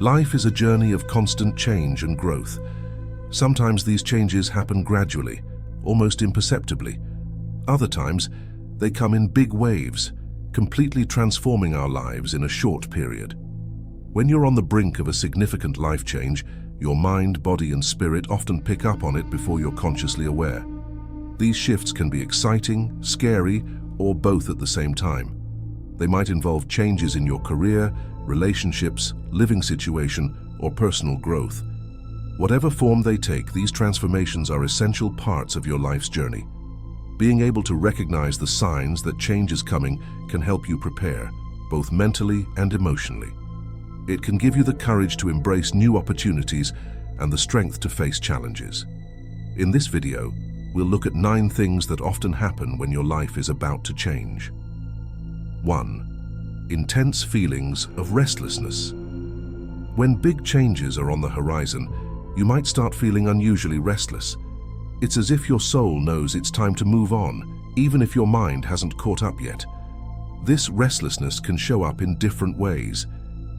Life is a journey of constant change and growth. Sometimes these changes happen gradually, almost imperceptibly. Other times, they come in big waves, completely transforming our lives in a short period. When you're on the brink of a significant life change, your mind, body, and spirit often pick up on it before you're consciously aware. These shifts can be exciting, scary, or both at the same time. They might involve changes in your career, relationships, living situation, or personal growth. Whatever form they take, these transformations are essential parts of your life's journey. Being able to recognize the signs that change is coming can help you prepare, both mentally and emotionally. It can give you the courage to embrace new opportunities and the strength to face challenges. In this video, we'll look at 9 things that often happen when your life is about to change. 1. Intense feelings of restlessness. When big changes are on the horizon, you might start feeling unusually restless. It's as if your soul knows it's time to move on, even if your mind hasn't caught up yet. This restlessness can show up in different ways.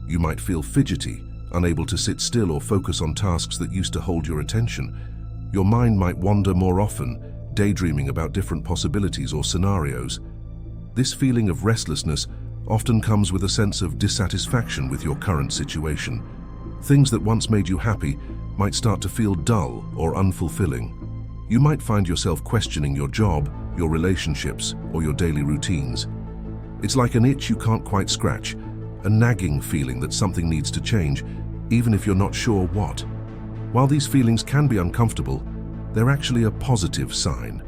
You might feel fidgety, unable to sit still or focus on tasks that used to hold your attention. Your mind might wander more often, daydreaming about different possibilities or scenarios. This feeling of restlessness often comes with a sense of dissatisfaction with your current situation. Things that once made you happy might start to feel dull or unfulfilling. You might find yourself questioning your job, your relationships, or your daily routines. It's like an itch you can't quite scratch, a nagging feeling that something needs to change, even if you're not sure what. While these feelings can be uncomfortable, they're actually a positive sign.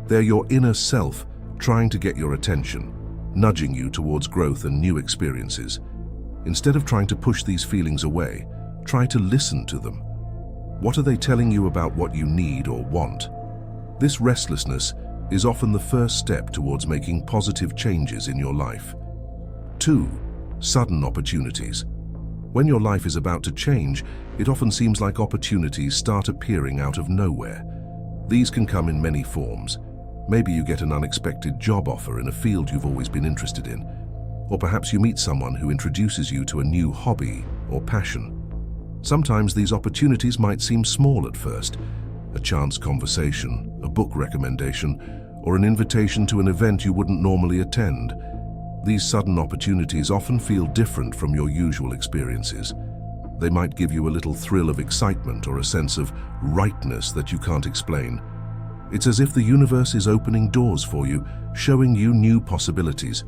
They're your inner self trying to get your attention, nudging you towards growth and new experiences. Instead of trying to push these feelings away, try to listen to them. What are they telling you about what you need or want? This restlessness is often the first step towards making positive changes in your life. 2. Sudden opportunities. When your life is about to change, it often seems like opportunities start appearing out of nowhere. These can come in many forms. Maybe you get an unexpected job offer in a field you've always been interested in, or perhaps you meet someone who introduces you to a new hobby or passion. Sometimes these opportunities might seem small at first, a chance conversation, a book recommendation, or an invitation to an event you wouldn't normally attend. These sudden opportunities often feel different from your usual experiences. They might give you a little thrill of excitement or a sense of rightness that you can't explain. It's as if the universe is opening doors for you, showing you new possibilities.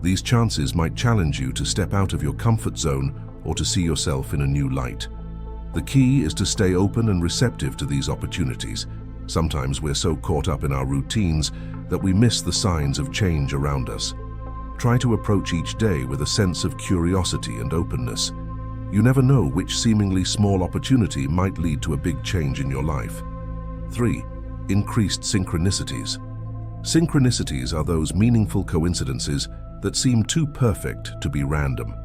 These chances might challenge you to step out of your comfort zone or to see yourself in a new light. The key is to stay open and receptive to these opportunities. Sometimes we're so caught up in our routines that we miss the signs of change around us. Try to approach each day with a sense of curiosity and openness. You never know which seemingly small opportunity might lead to a big change in your life. 3. Increased synchronicities. Synchronicities are those meaningful coincidences that seem too perfect to be random.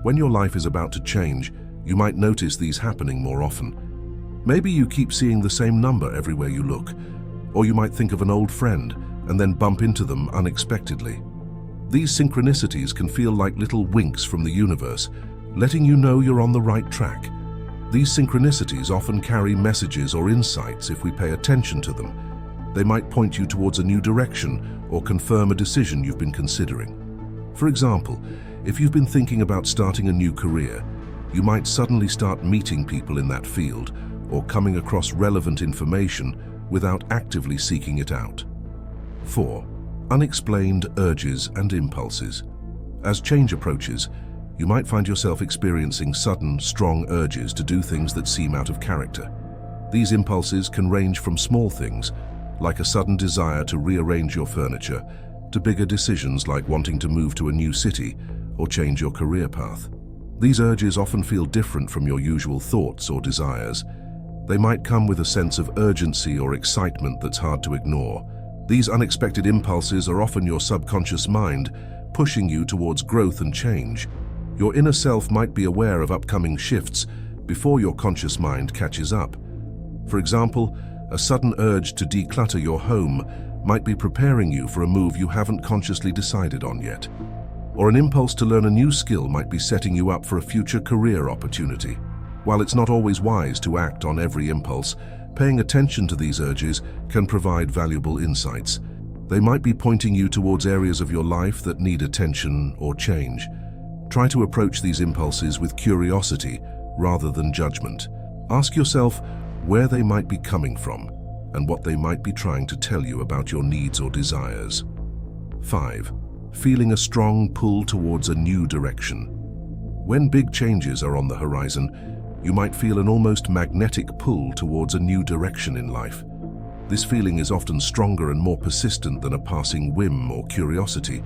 When your life is about to change, you might notice these happening more often. Maybe you keep seeing the same number everywhere you look, or you might think of an old friend and then bump into them unexpectedly. These synchronicities can feel like little winks from the universe, letting you know you're on the right track. These synchronicities often carry messages or insights if we pay attention to them. They might point you towards a new direction or confirm a decision you've been considering. For example, if you've been thinking about starting a new career, you might suddenly start meeting people in that field or coming across relevant information without actively seeking it out. 4. Unexplained urges and impulses. As change approaches, you might find yourself experiencing sudden, strong urges to do things that seem out of character. These impulses can range from small things, like a sudden desire to rearrange your furniture, to bigger decisions like wanting to move to a new city or change your career path. These urges often feel different from your usual thoughts or desires. They might come with a sense of urgency or excitement that's hard to ignore. These unexpected impulses are often your subconscious mind pushing you towards growth and change. Your inner self might be aware of upcoming shifts before your conscious mind catches up. For example, a sudden urge to declutter your home might be preparing you for a move you haven't consciously decided on yet. Or an impulse to learn a new skill might be setting you up for a future career opportunity. While it's not always wise to act on every impulse, paying attention to these urges can provide valuable insights. They might be pointing you towards areas of your life that need attention or change. Try to approach these impulses with curiosity rather than judgment. Ask yourself where they might be coming from and what they might be trying to tell you about your needs or desires. 5. Feeling a strong pull towards a new direction. When big changes are on the horizon, you might feel an almost magnetic pull towards a new direction in life. This feeling is often stronger and more persistent than a passing whim or curiosity.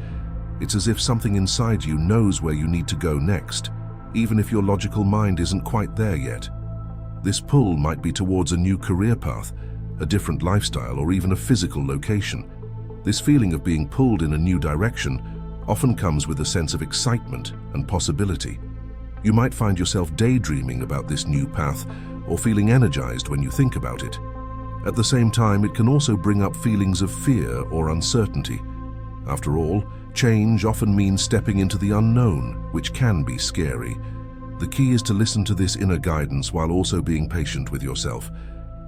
It's as if something inside you knows where you need to go next, even if your logical mind isn't quite there yet. This pull might be towards a new career path, a different lifestyle, or even a physical location. This feeling of being pulled in a new direction often comes with a sense of excitement and possibility. You might find yourself daydreaming about this new path or feeling energized when you think about it. At the same time, it can also bring up feelings of fear or uncertainty. After all, change often means stepping into the unknown, which can be scary. The key is to listen to this inner guidance while also being patient with yourself.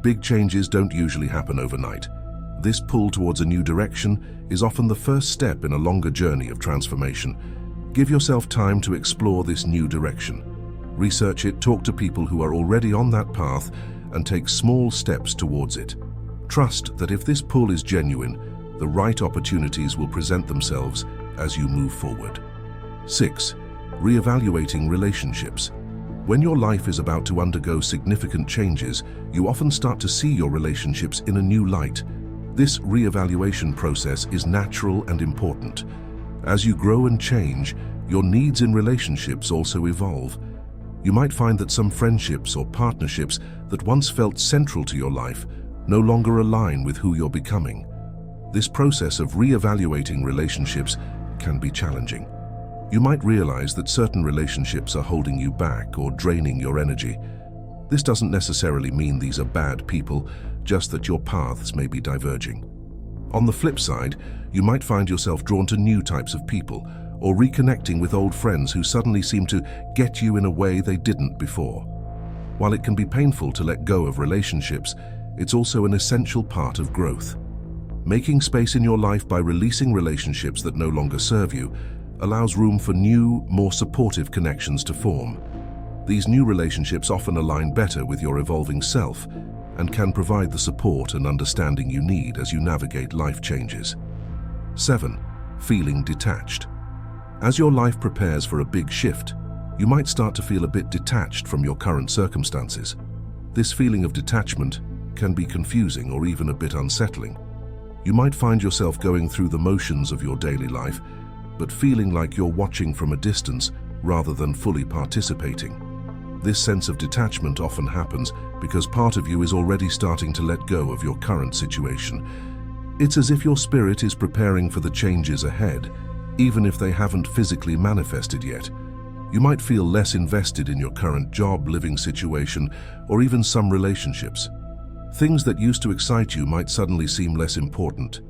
Big changes don't usually happen overnight. This pull towards a new direction is often the first step in a longer journey of transformation. Give yourself time to explore this new direction. Research it, talk to people who are already on that path, and take small steps towards it. Trust that if this pull is genuine, the right opportunities will present themselves as you move forward. 6. Reevaluating relationships. When your life is about to undergo significant changes, you often start to see your relationships in a new light. This reevaluation process is natural and important. As you grow and change, your needs in relationships also evolve. You might find that some friendships or partnerships that once felt central to your life no longer align with who you're becoming. This process of reevaluating relationships can be challenging. You might realize that certain relationships are holding you back or draining your energy. This doesn't necessarily mean these are bad people, just that your paths may be diverging. On the flip side, you might find yourself drawn to new types of people or reconnecting with old friends who suddenly seem to get you in a way they didn't before. While it can be painful to let go of relationships, it's also an essential part of growth. Making space in your life by releasing relationships that no longer serve you allows room for new, more supportive connections to form. These new relationships often align better with your evolving self and can provide the support and understanding you need as you navigate life changes. 7. Feeling detached. As your life prepares for a big shift, you might start to feel a bit detached from your current circumstances. This feeling of detachment can be confusing or even a bit unsettling. You might find yourself going through the motions of your daily life, but feeling like you're watching from a distance rather than fully participating. This sense of detachment often happens because part of you is already starting to let go of your current situation. It's as if your spirit is preparing for the changes ahead, even if they haven't physically manifested yet. You might feel less invested in your current job, living situation, or even some relationships. Things that used to excite you might suddenly seem less important.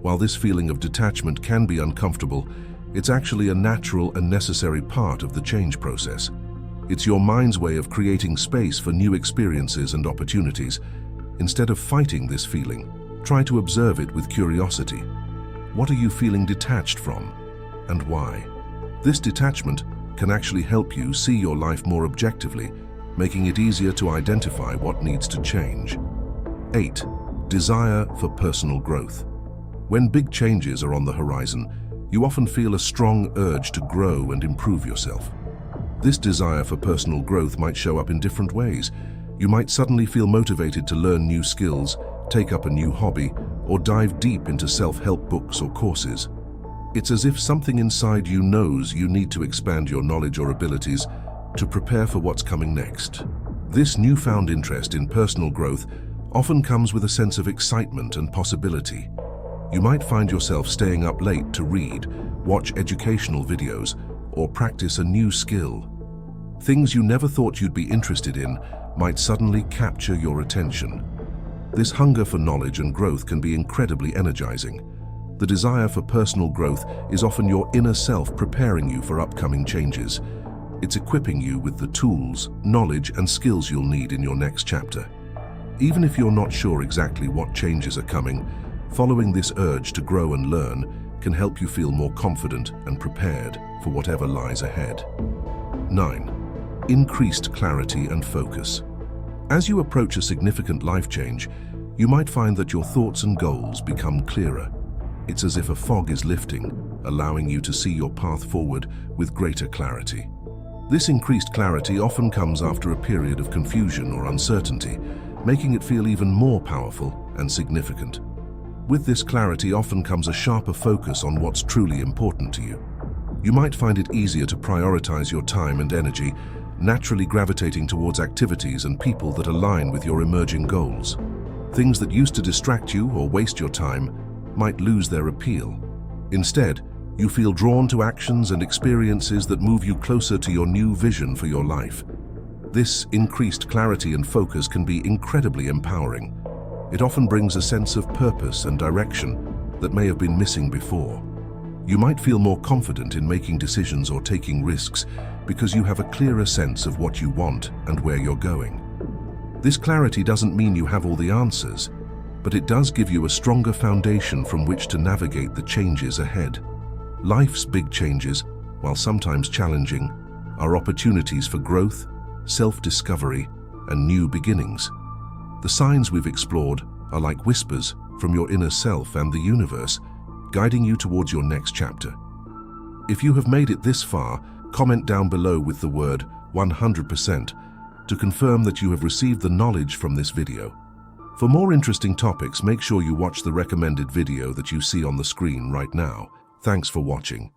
While this feeling of detachment can be uncomfortable, it's actually a natural and necessary part of the change process. It's your mind's way of creating space for new experiences and opportunities. Instead of fighting this feeling, try to observe it with curiosity. What are you feeling detached from, and why? This detachment can actually help you see your life more objectively, making it easier to identify what needs to change. 8. Desire for personal growth. When big changes are on the horizon, you often feel a strong urge to grow and improve yourself. This desire for personal growth might show up in different ways. You might suddenly feel motivated to learn new skills, take up a new hobby, or dive deep into self-help books or courses. It's as if something inside you knows you need to expand your knowledge or abilities to prepare for what's coming next. This newfound interest in personal growth often comes with a sense of excitement and possibility. You might find yourself staying up late to read, watch educational videos, or practice a new skill. Things you never thought you'd be interested in might suddenly capture your attention. This hunger for knowledge and growth can be incredibly energizing. The desire for personal growth is often your inner self preparing you for upcoming changes. It's equipping you with the tools, knowledge, and skills you'll need in your next chapter. Even if you're not sure exactly what changes are coming, following this urge to grow and learn can help you feel more confident and prepared for whatever lies ahead. 9. Increased clarity and focus. As you approach a significant life change, you might find that your thoughts and goals become clearer. It's as if a fog is lifting, allowing you to see your path forward with greater clarity. This increased clarity often comes after a period of confusion or uncertainty, making it feel even more powerful and significant. With this clarity often comes a sharper focus on what's truly important to you. You might find it easier to prioritize your time and energy, naturally gravitating towards activities and people that align with your emerging goals. Things that used to distract you or waste your time might lose their appeal. Instead, you feel drawn to actions and experiences that move you closer to your new vision for your life. This increased clarity and focus can be incredibly empowering. It often brings a sense of purpose and direction that may have been missing before. You might feel more confident in making decisions or taking risks because you have a clearer sense of what you want and where you're going. This clarity doesn't mean you have all the answers, but it does give you a stronger foundation from which to navigate the changes ahead. Life's big changes, while sometimes challenging, are opportunities for growth, self-discovery, and new beginnings. The signs we've explored are like whispers from your inner self and the universe, guiding you towards your next chapter. If you have made it this far, comment down below with the word 100% to confirm that you have received the knowledge from this video. For more interesting topics, make sure you watch the recommended video that you see on the screen right now. Thanks for watching.